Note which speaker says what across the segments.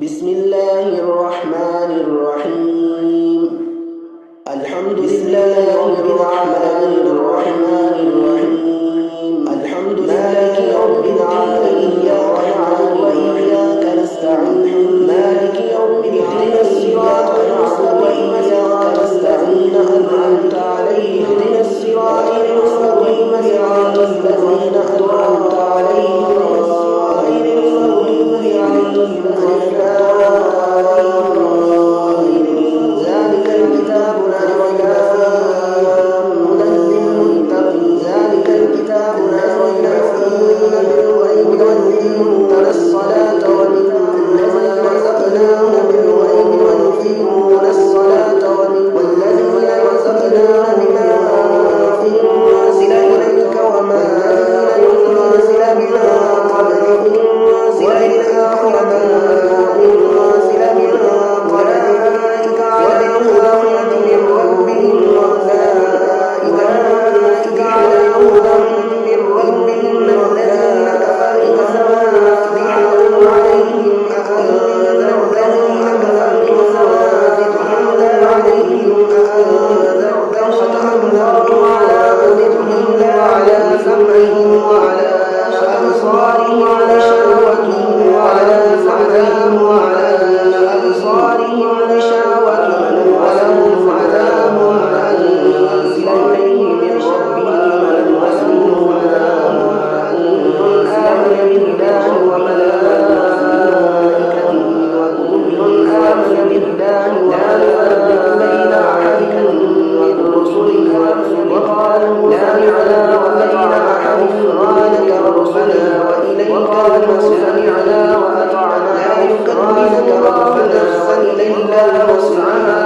Speaker 1: بسم الله الرحمن الرحيم. الحمد لله رب العالمين. الحمد لله رب العالمين. إياك نعبد وإياك نستعين. مالك يوم الدين. الصراط المستقيم. إياك نستعين. أنعمت عليهم. اهدنا الصراط المستقيم. صراط الذين أنعمت عليهم غير المغضوب عليهم ولا الضالين. ذلك الكتاب لا ريب فيه هدى للمتقين. ذلك الكتاب لا ريب فيه هدى للمتقين. الصلاة والذين رزقناهم بالغيب ويقيمون الصلاة والذين رزقناهم بما أنزل إليك وما أنزل من قبلك والآخرة أنزل من قبلك على هدى من ربهم وأولئك على هدى من ربهم. والذين كفروا سواء عليهم أأنذرتهم أم لم تنذرهم لا عليهم أأنذرتهم أم لم تنذرهم لا على سمعهم وعلى أبصارهم غشاوة وعلى سمعهم وعلى أبصارهم غشاوة ولهم عذاب أنزل إليهم من ربهم وزنهم عذاب آمن بالله وملائكته وكل آمن بالله لا نفرق بين أحد من رسله وقالوا سمعنا وأطعنا غفرانك ربنا وإليك المصير. سمعنا وأطعنا غفرانك ربنا إلا وسعها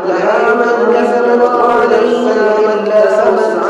Speaker 1: لها ما كسبت وعليها ما كسبت